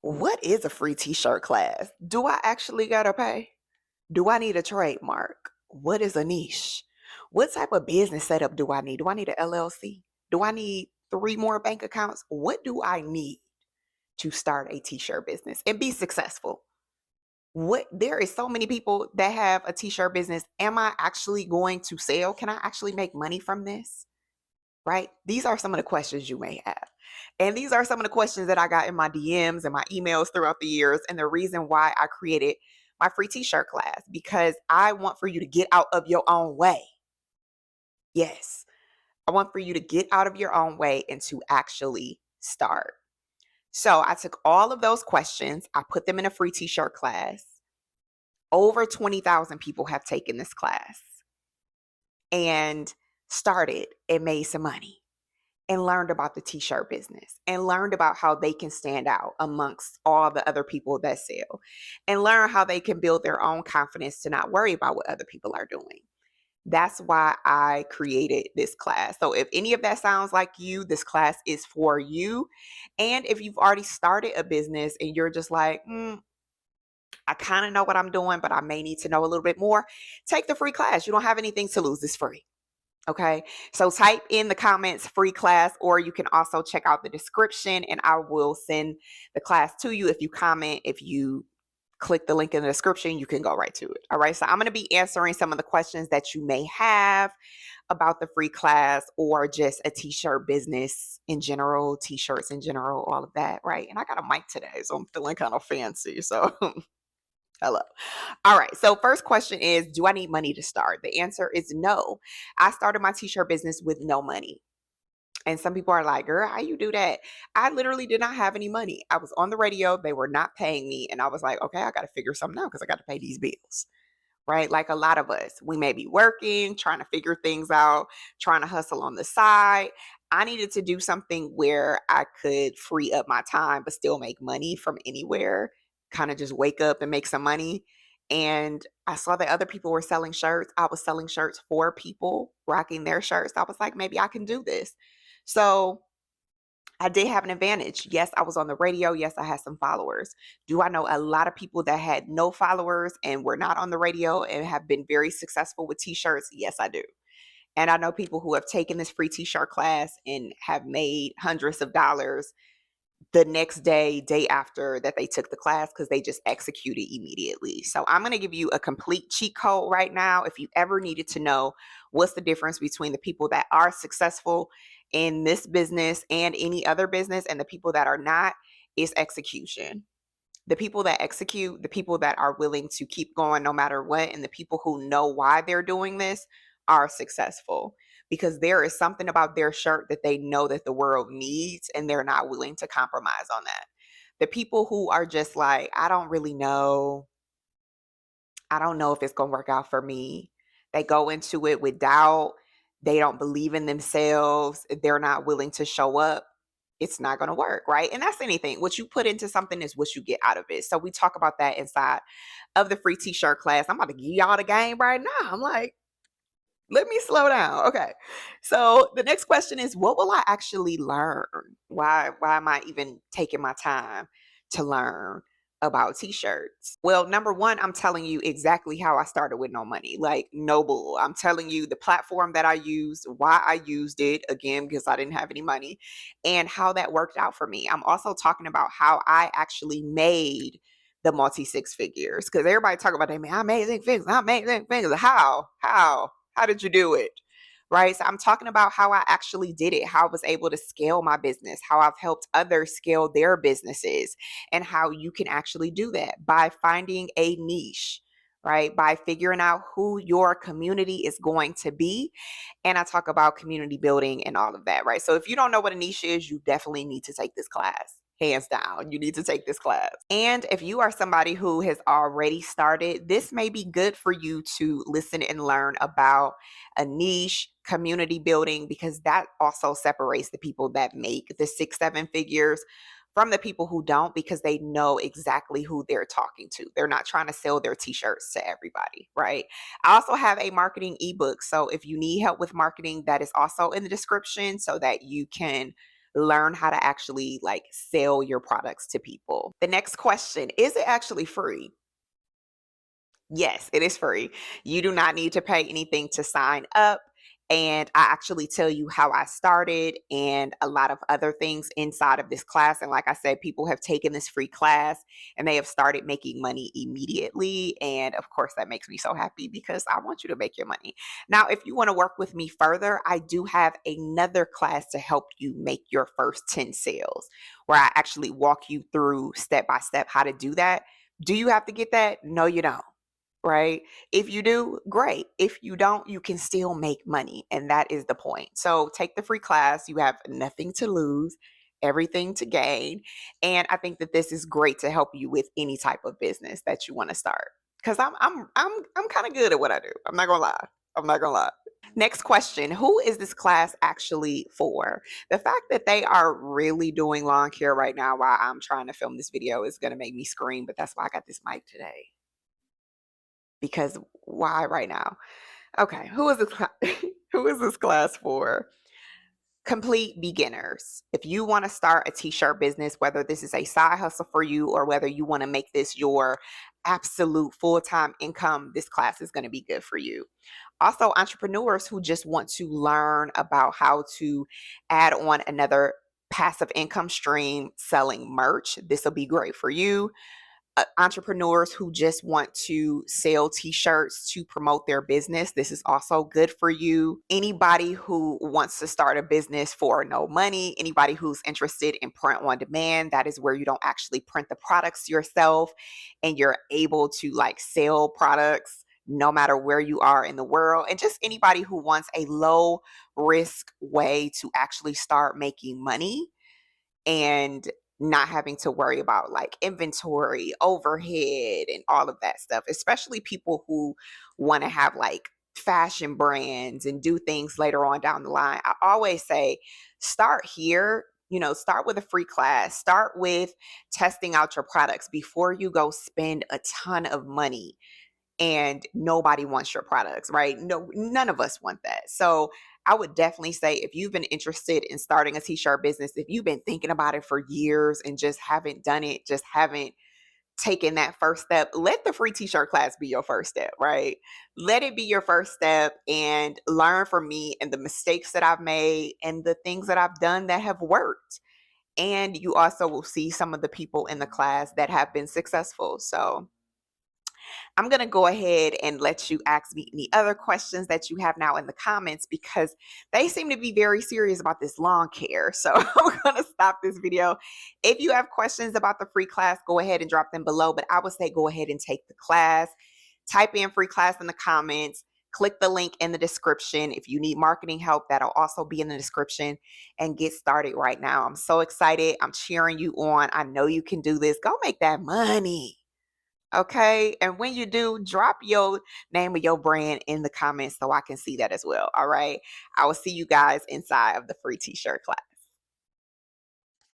What is a free t-shirt class? Do I actually gotta pay? Do I need a trademark? What is a niche? What type of business setup do I need? Do I need an LLC? Do I need three more bank accounts? What do I need to start a t-shirt business and be successful? What there is so many people that have a t-shirt business. Am I actually going to sell? Can I actually make money from this? Right? These are some of the questions you may have. And these are some of the questions that I got in my DMs and my emails throughout the years. And the reason why I created my free t-shirt class, because I want for you to get out of your own way. Yes, I want for you to get out of your own way and to actually start. So I took all of those questions, I put them in a free t-shirt class. Over 20,000 people have taken this class and started and made some money, and learned about the t-shirt business, and learned about how they can stand out amongst all the other people that sell, and learn how they can build their own confidence to not worry about what other people are doing. That's why I created this class. So if any of that sounds like you, this class is for you. And if you've already started a business and you're just like, I kind of know what I'm doing, but I may need to know a little bit more, take the free class. You don't have anything to lose. It's free. Okay, so type in the comments free class, or you can also check out the description and I will send the class to you. If you comment, if you click the link in the description, you can go right to it. All right, so I'm going to be answering some of the questions that you may have about the free class or just a t-shirt business in general, t-shirts in general, all of that. Right, and I got a mic today, so I'm feeling kind of fancy. So hello. All right. So, first question is, do I need money to start? The answer is no. I started my t shirt business with no money. And some people are like, girl, how you do that? I literally did not have any money. I was on the radio. They were not paying me. And I was like, okay, I got to figure something out because I got to pay these bills. Right. Like a lot of us, we may be working, trying to figure things out, trying to hustle on the side. I needed to do something where I could free up my time, but still make money from anywhere, kind of just wake up and make some money. And I saw that other people were selling shirts. I was selling shirts for people, rocking their shirts. I was like, maybe I can do this. So I did have an advantage. Yes, I was on the radio. Yes, I had some followers. Do I know a lot of people that had no followers and were not on the radio and have been very successful with t-shirts? Yes, I do. And I know people who have taken this free t-shirt class and have made hundreds of dollars the next day, day after that they took the class, because they just executed immediately. So I'm going to give you a complete cheat code right now. If you ever needed to know what's the difference between the people that are successful in this business and any other business and the people that are not, is execution. The people that execute, the people that are willing to keep going no matter what, and the people who know why they're doing this are successful, because there is something about their shirt that they know that the world needs and they're not willing to compromise on that. The people who are just like, I don't really know. I don't know if it's going to work out for me. They go into it with doubt. They don't believe in themselves. They're not willing to show up. It's not going to work, right? And that's anything. What you put into something is what you get out of it. So we talk about that inside of the free t-shirt class. I'm about to give y'all the game right now. I'm like, let me slow down. Okay. So the next question is, what will I actually learn? Why am I even taking my time to learn about t-shirts? Well, number one, I'm telling you exactly how I started with no money. Like, no bull. I'm telling you the platform that I used, why I used it, again, because I didn't have any money, and how that worked out for me. I'm also talking about how I actually made the multi six figures, because everybody talk about, they man, amazing figures, amazing figures. How did you do it? Right. So I'm talking about how I actually did it, how I was able to scale my business, how I've helped others scale their businesses, and how you can actually do that by finding a niche, right? By figuring out who your community is going to be. And I talk about community building and all of that, right? So if you don't know what a niche is, you definitely need to take this class. Hands down, you need to take this class. And if you are somebody who has already started, this may be good for you to listen and learn about a niche, community building, because that also separates the people that make the 6, 7 figures from the people who don't, because they know exactly who they're talking to. They're not trying to sell their t-shirts to everybody, right? I also have a marketing ebook. So if you need help with marketing, that is also in the description so that you can learn how to actually like sell your products to people. The next question, is it actually free? Yes, it is free. You do not need to pay anything to sign up. And I actually tell you how I started and a lot of other things inside of this class. And like I said, people have taken this free class and they have started making money immediately. And of course, that makes me so happy because I want you to make your money. Now, if you want to work with me further, I do have another class to help you make your first 10 sales, where I actually walk you through step by step how to do that. Do you have to get that? No, you don't, right? If you do, great. If you don't, you can still make money. And that is the point. So take the free class. You have nothing to lose, everything to gain. And I think that this is great to help you with any type of business that you want to start. Because I'm kind of good at what I do. I'm not gonna lie. I'm not gonna lie. Next question. Who is this class actually for? The fact that they are really doing lawn care right now while I'm trying to film this video is gonna make me scream, but that's why I got this mic today. Because why right now? Okay, who is this who is this class for? Complete beginners. If you want to start a t-shirt business, whether this is a side hustle for you or whether you want to make this your absolute full-time income, this class is going to be good for you. Also, entrepreneurs who just want to learn about how to add on another passive income stream selling merch, this will be great for you. Entrepreneurs who just want to sell t-shirts to promote their business, this is also good for you. Anybody who wants to start a business for no money, anybody who's interested in print on demand, that is where you don't actually print the products yourself and you're able to like sell products no matter where you are in the world. And just anybody who wants a low risk way to actually start making money and not having to worry about like inventory, overhead, and all of that stuff, especially people who want to have like fashion brands and do things later on down the line. I always say, start here. Start with a free class, start with testing out your products before you go spend a ton of money and nobody wants your products, right? No, none of us want that. So I would definitely say if you've been interested in starting a t-shirt business, if you've been thinking about it for years and just haven't done it, just haven't taken that first step, let the free t-shirt class be your first step, right? Let it be your first step and learn from me and the mistakes that I've made and the things that I've done that have worked. And you also will see some of the people in the class that have been successful. So I'm going to go ahead and let you ask me any other questions that you have now in the comments because they seem to be very serious about this lawn care. So I'm going to stop this video. If you have questions about the free class, go ahead and drop them below. But I would say go ahead and take the class. Type in free class in the comments. Click the link in the description. If you need marketing help, that'll also be in the description, and get started right now. I'm so excited. I'm cheering you on. I know you can do this. Go make that money. Okay. And when you do, drop your name of your brand in the comments so I can see that as well. All right. I will see you guys inside of the free t-shirt class.